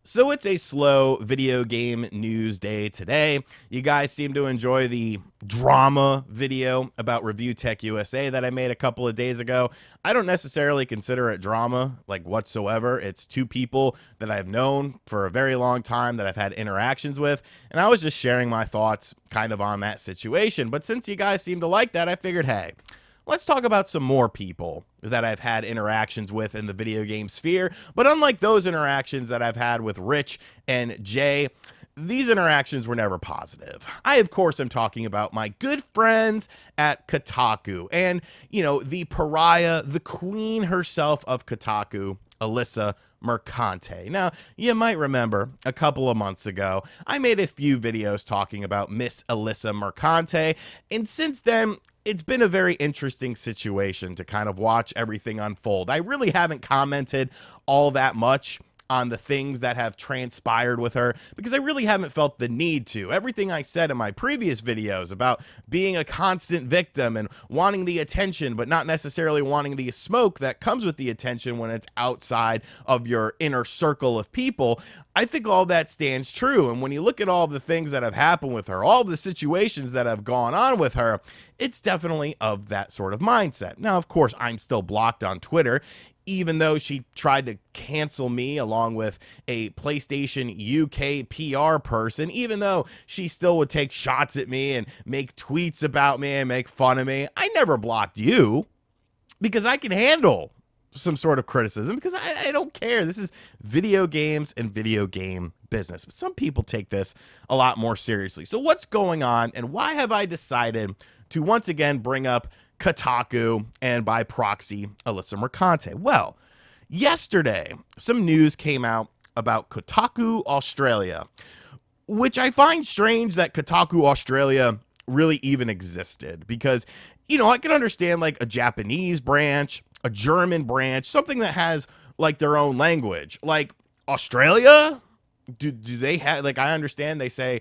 So it's a slow video game news day today. You guys seem to enjoy the drama video about Review Tech USA that I made a couple of days ago. I don't necessarily consider it drama, like whatsoever. It's two people that I've known for a very long time that I've had interactions with, and I was just sharing my thoughts kind of on that situation. But since you guys seem to like that, I figured, hey, let's talk about some more people that I've had interactions with in the video game sphere. But unlike those interactions that I've had with Rich and Jay, these interactions were never positive. I, of course, am talking about my good friends at Kotaku and, the pariah, the queen herself of Kotaku, Alyssa Mercante. Now, you might remember a couple of months ago, I made a few videos talking about Miss Alyssa Mercante, and since then, it's been a very interesting situation to kind of watch everything unfold. I really haven't commented all that much on the things that have transpired with her because I really haven't felt the need to. Everything I said in my previous videos about being a constant victim and wanting the attention but not necessarily wanting the smoke that comes with the attention when it's outside of your inner circle of people, I think all that stands true. And when you look at all the things that have happened with her, all the situations that have gone on with her, it's definitely of that sort of mindset. Now, of course, I'm still blocked on Twitter, even though she tried to cancel me along with a PlayStation UK PR person, even though she still would take shots at me and make tweets about me and make fun of me. I never blocked you because I can handle some sort of criticism because I don't care. This is video games and video game business. But some people take this a lot more seriously. So what's going on and why have I decided to once again bring up Kotaku and by proxy Alyssa Mercante? Well, yesterday some news came out about Kotaku Australia, which I find strange that Kotaku Australia really even existed because, I can understand like a Japanese branch, a German branch, something that has like their own language. Like Australia, do they have, like, I understand they say,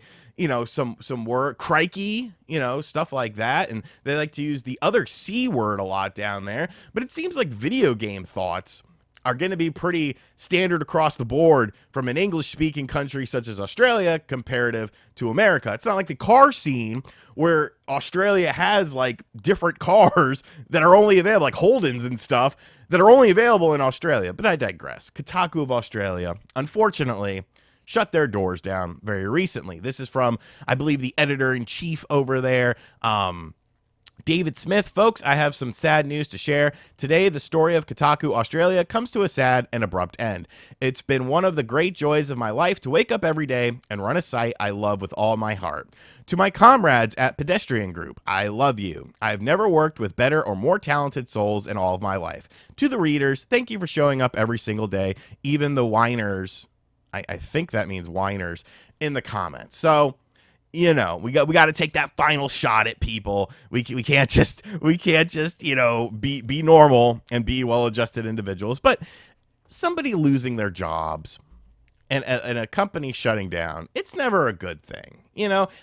some word, crikey, stuff like that, and they like to use the other C word a lot down there, but it seems like video game thoughts are going to be pretty standard across the board from an English-speaking country such as Australia comparative to America. It's not like the car scene where Australia has like different cars that are only available, like Holdens and stuff, that are only available in Australia. But I digress. Kotaku of Australia, unfortunately, shut their doors down very recently. This is from, I believe, the editor-in-chief over there, David Smith. Folks, I have some sad news to share. Today, the story of Kotaku Australia comes to a sad and abrupt end. It's been one of the great joys of my life to wake up every day and run a site I love with all my heart. To my comrades at Pedestrian Group, I love you. I've never worked with better or more talented souls in all of my life. To the readers, thank you for showing up every single day, even the whiners, I think that means whiners, in the comments. So, we got to take that final shot at people. We can't just be normal and be well-adjusted individuals. But somebody losing their jobs and a company shutting down, it's never a good thing.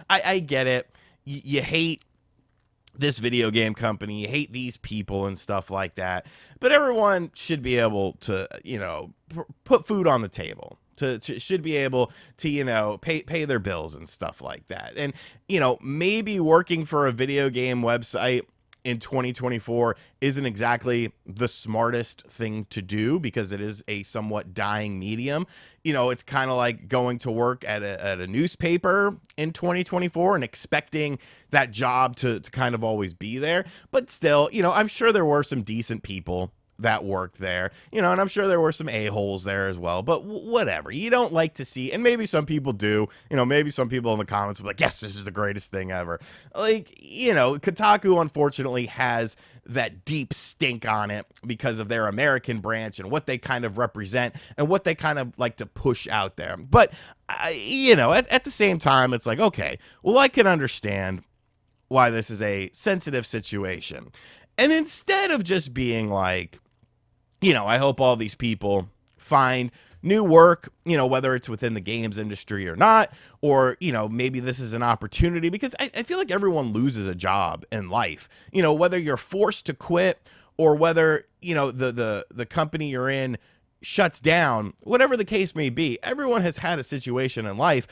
I get it. You hate this video game company, you hate these people and stuff like that. But everyone should be able to, put food on the table. Should be able to, pay their bills and stuff like that. And, maybe working for a video game website in 2024 isn't exactly the smartest thing to do because it is a somewhat dying medium. It's kind of like going to work at a newspaper in 2024 and expecting that job to kind of always be there. But still, I'm sure there were some decent people that worked there, and I'm sure there were some a-holes there as well, but whatever. You don't like to see, and maybe some people do, maybe some people in the comments will be like, yes, this is the greatest thing ever. Like, Kotaku unfortunately has that deep stink on it because of their American branch and what they kind of represent and what they kind of like to push out there. But, at the same time, it's like, okay, well, I can understand why this is a sensitive situation. And instead of just being like, I hope all these people find new work, whether it's within the games industry or not, or, maybe this is an opportunity because I feel like everyone loses a job in life, whether you're forced to quit or whether, the company you're in shuts down, whatever the case may be, everyone has had a situation in life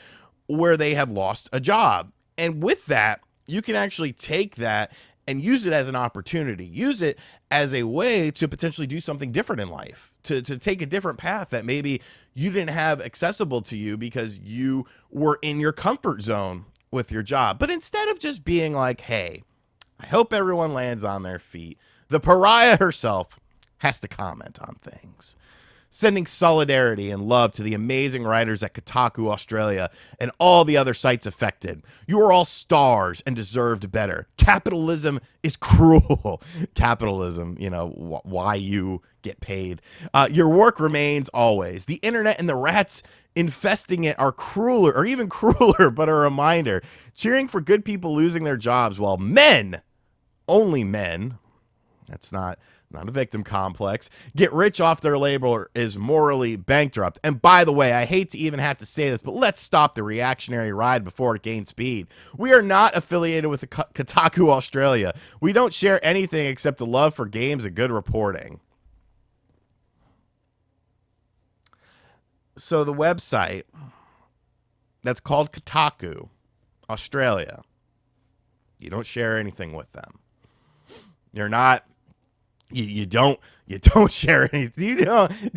where they have lost a job. And with that, you can actually take that and use it as an opportunity, use it as a way to potentially do something different in life, to take a different path that maybe you didn't have accessible to you because you were in your comfort zone with your job. But instead of just being like, hey, I hope everyone lands on their feet, the pariah herself has to comment on things, sending solidarity and love to the amazing writers at Kotaku Australia and all the other sites affected. You are all stars and deserved better. Capitalism is cruel. Capitalism, you know, why you get paid. Your work remains always. The internet and the rats infesting it are crueler, or even crueler, but a reminder. Cheering for good people losing their jobs while men, only men, that's not a victim complex, get rich off their labor is morally bankrupt. And by the way, I hate to even have to say this, but let's stop the reactionary ride before it gains speed. We are not affiliated with the Kotaku Australia. We don't share anything except a love for games and good reporting. So the website that's called Kotaku Australia, you don't share anything with them. You're not, you don't share anything. Do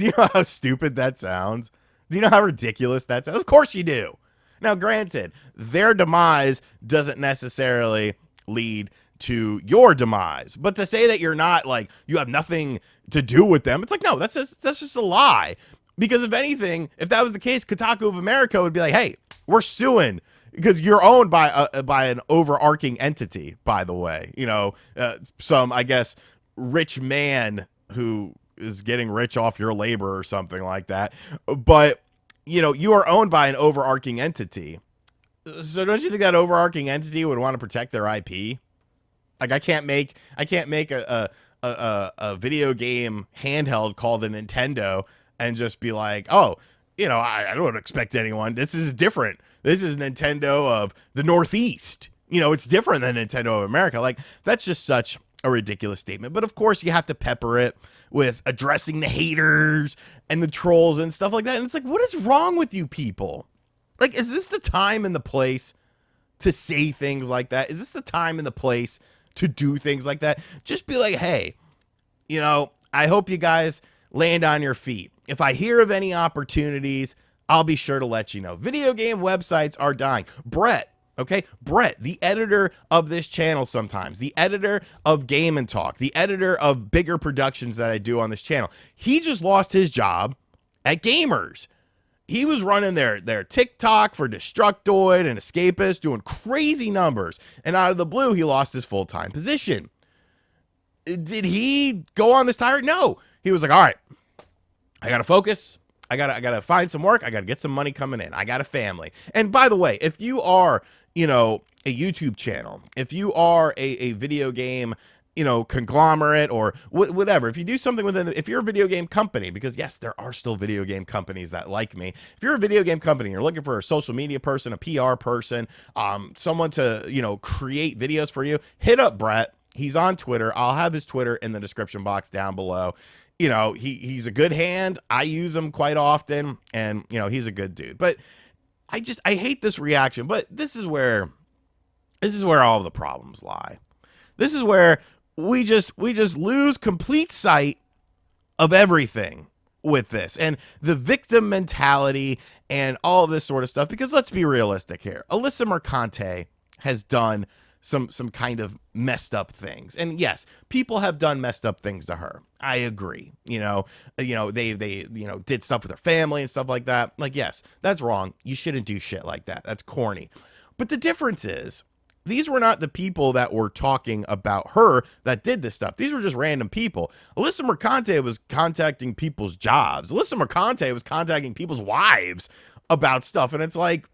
you know how stupid that sounds? Do you know how ridiculous that sounds? Of course you do. Now, granted, their demise doesn't necessarily lead to your demise, but to say that you're not, like, you have nothing to do with them, it's like, no, that's just a lie. Because if anything, if that was the case, Kotaku of America would be like, hey, we're suing because you're owned by an overarching entity, by the way. You know, some, I guess, rich man who is getting rich off your labor or something like that. But, you know, you are owned by an overarching entity. So don't you think that overarching entity would want to protect their IP? Like, I can't make a video game handheld called the Nintendo and just be like, oh, you know, I don't expect anyone. This is different. This is Nintendo of the Northeast. You know, it's different than Nintendo of America. Like, that's just such a ridiculous statement. But of course, you have to pepper it with addressing the haters and the trolls and stuff like that. And it's like, what is wrong with you people? Like, is this the time and the place to say things like that? Is this the time and the place to do things like that? Just be like, hey, you know, I hope you guys land on your feet. If I hear of any opportunities, I'll be sure to let you know. Video game websites are dying. Brett, the editor of this channel sometimes, the editor of Game and Talk, the editor of bigger productions that I do on this channel, he just lost his job at Gamers. He was running their TikTok for Destructoid and Escapist, doing crazy numbers. And out of the blue, he lost his full-time position. Did he go on this tirade? No. He was like, all right, I got to focus. I gotta find some work. I gotta get some money coming in. I got a family. And by the way, if you are, you know, a YouTube channel, if you are a video game, you know, conglomerate or whatever, if you do something within, if you're a video game company, because yes, there are still video game companies that like me. If you're a video game company, you're looking for a social media person, a PR person, someone to, you know, create videos for you, hit up Brett. He's on Twitter. I'll have his Twitter in the description box down below. You know, he's a good hand. I use him quite often, and, you know, he's a good dude. But I hate this reaction, but this is where all the problems lie. This is where we just lose complete sight of everything with this and the victim mentality and all of this sort of stuff, because let's be realistic here. Alyssa Mercante has done some kind of messed up things. And yes, people have done messed up things to her. I agree. You know, they you know, did stuff with her family and stuff like that. Like, yes, that's wrong. You shouldn't do shit like that. That's corny. But the difference is, these were not the people that were talking about her that did this stuff. These were just random people. Alyssa Mercante was contacting people's jobs. Alyssa Mercante was contacting people's wives about stuff. And it's like,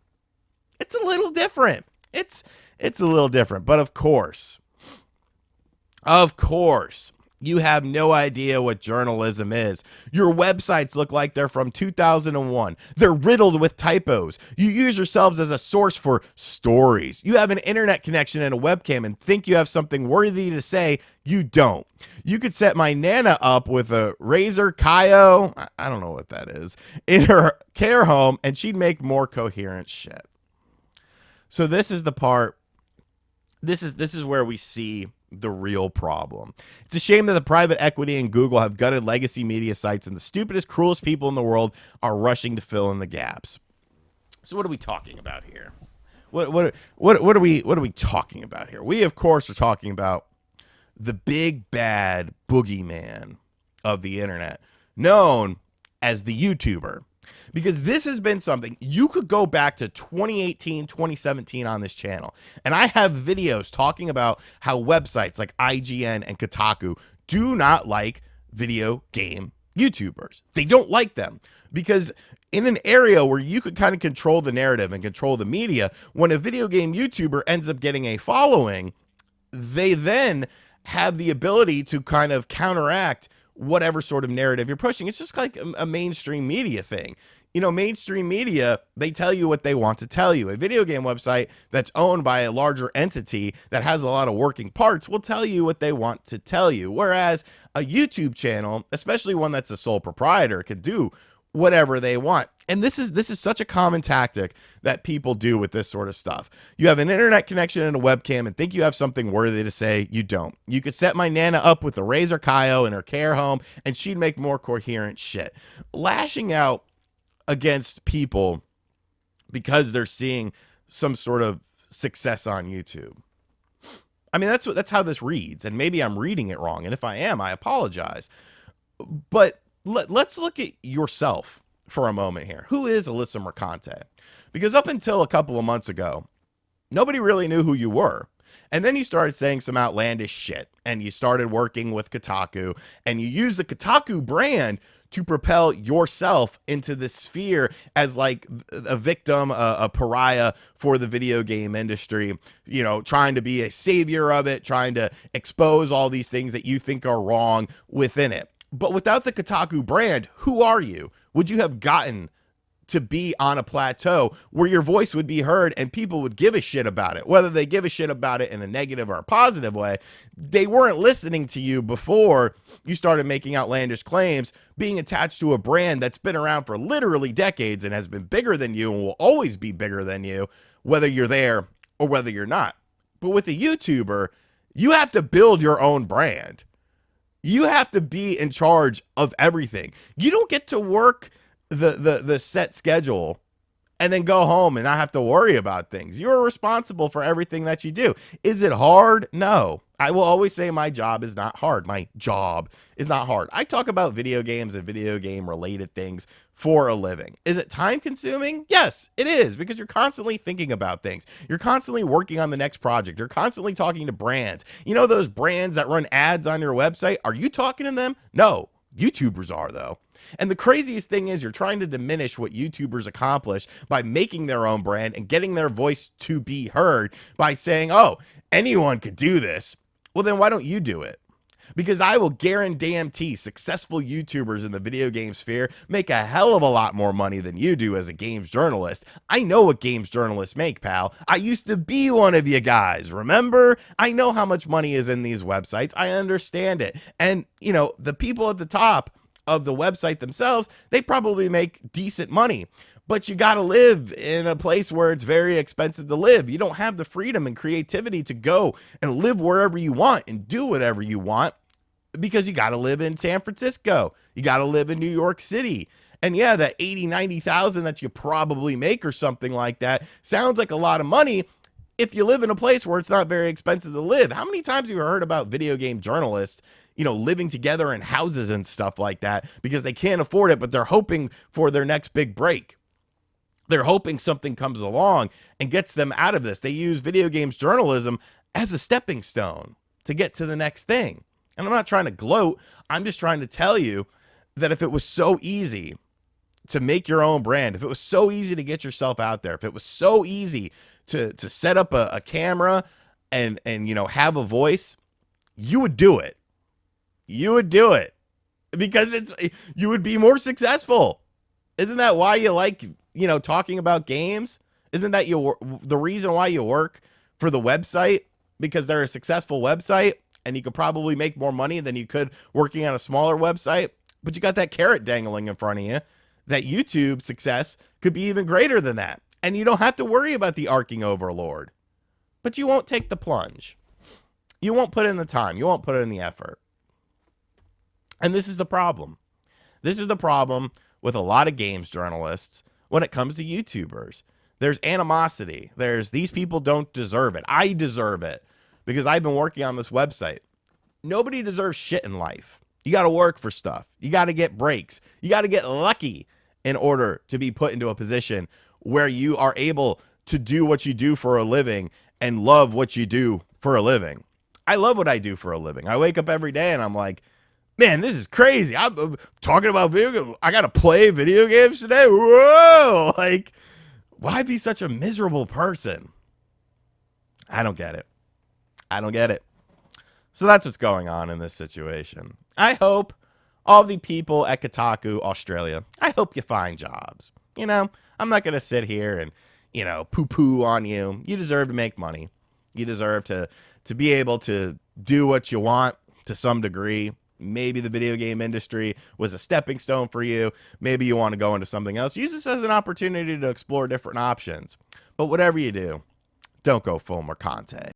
it's a little different. It's a little different. But of course, You have no idea what journalism is. Your websites look like they're from 2001. They're riddled with typos. You use yourselves as a source for stories. You have an internet connection and a webcam and think you have something worthy to say. You don't. You could set my Nana up with a Razer Kaio, I don't know what that is, in her care home, and she'd make more coherent shit. So this is the part. This is where we see the real problem. It's a shame that the private equity and Google have gutted legacy media sites, and the stupidest, cruelest people in the world are rushing to fill in the gaps. So what are we talking about here? What are we talking about here? We of course are talking about the big bad boogeyman of the internet, known as the YouTuber. Because this has been something, you could go back to 2018, 2017 on this channel, and I have videos talking about how websites like IGN and Kotaku do not like video game YouTubers. They don't like them because in an area where you could kind of control the narrative and control the media, when a video game YouTuber ends up getting a following, they then have the ability to kind of counteract whatever sort of narrative you're pushing. It's just like a mainstream media thing. You know, mainstream media, they tell you what they want to tell you. A video game website that's owned by a larger entity that has a lot of working parts will tell you what they want to tell you. Whereas a YouTube channel, especially one that's a sole proprietor, could do whatever they want. And this is such a common tactic that people do with this sort of stuff. You have an internet connection and a webcam and think you have something worthy to say. You don't. You could set my Nana up with a Razer Kaio in her care home and she'd make more coherent shit. Lashing out against people because they're seeing some sort of success on YouTube. I mean, that's how this reads, and maybe I'm reading it wrong, and if I am, I apologize. But let's look at yourself for a moment here. Who is Alyssa Mercante? Because up until a couple of months ago, nobody really knew who you were. And then you started saying some outlandish shit, and you started working with Kotaku, and you used the Kotaku brand to propel yourself into the sphere as like a victim, a pariah for the video game industry, you know, trying to be a savior of it, trying to expose all these things that you think are wrong within it. But without the Kotaku brand, who are you? Would you have gotten to be on a plateau where your voice would be heard and people would give a shit about it? Whether they give a shit about it in a negative or a positive way, they weren't listening to you before you started making outlandish claims, being attached to a brand that's been around for literally decades and has been bigger than you and will always be bigger than you, whether you're there or whether you're not. But with a YouTuber, you have to build your own brand. You have to be in charge of everything. You don't get to work the set schedule and then go home and not have to worry about things. You're responsible for everything that you do. Is it hard? No. I will always say my job is not hard. My job is not hard. I talk about video games and video game related things for a living. Is it time consuming? Yes, it is, because you're constantly thinking about things. You're constantly working on the next project. You're constantly talking to brands. You know those brands that run ads on your website? Are you talking to them? No. YouTubers are, though. And the craziest thing is you're trying to diminish what YouTubers accomplish by making their own brand and getting their voice to be heard by saying, oh, anyone could do this. Well, then why don't you do it? Because I will guarantee successful YouTubers in the video game sphere make a hell of a lot more money than you do as a games journalist. I know what games journalists make, pal. I used to be one of you guys, remember? I know how much money is in these websites. I understand it. And, you know, the people at the top of the website themselves, they probably make decent money. But you got to live in a place where it's very expensive to live. You don't have the freedom and creativity to go and live wherever you want and do whatever you want, because you got to live in San Francisco. You got to live in New York City. And yeah, that 80, 90,000 that you probably make or something like that sounds like a lot of money if you live in a place where it's not very expensive to live. How many times have you heard about video game journalists, you know, living together in houses and stuff like that because they can't afford it, but they're hoping for their next big break? They're hoping something comes along and gets them out of this. They use video games journalism as a stepping stone to get to the next thing. And I'm not trying to gloat. I'm just trying to tell you that if it was so easy to make your own brand, if it was so easy to get yourself out there, if it was so easy to set up a camera and you know, have a voice, you would do it. You would do it because you would be more successful. Isn't that why you like, talking about games? Isn't that the reason why you work for the website? Because they're a successful website and you could probably make more money than you could working on a smaller website. But you got that carrot dangling in front of you that YouTube success could be even greater than that. And you don't have to worry about the arcing overlord. But you won't take the plunge. You won't put in the time. You won't put in the effort. And this is the problem. This is the problem with a lot of games journalists when it comes to YouTubers. There's animosity. There's these people don't deserve it. I deserve it because I've been working on this website. Nobody deserves shit in life. You got to work for stuff. You got to get breaks. You got to get lucky in order to be put into a position where you are able to do what you do for a living and love what you do for a living. I love what I do for a living. I wake up every day and I'm like, man, this is crazy. I'm talking about video games. I got to play video games today. Whoa. Like, why be such a miserable person? I don't get it. I don't get it. So that's what's going on in this situation. I hope all the people at Kotaku Australia, I hope you find jobs. I'm not going to sit here and, poo-poo on you. You deserve to make money. You deserve to be able to do what you want to some degree. Maybe the video game industry was a stepping stone for you. Maybe you want to go into something else. Use this as an opportunity to explore different options. But whatever you do, don't go full Mercante.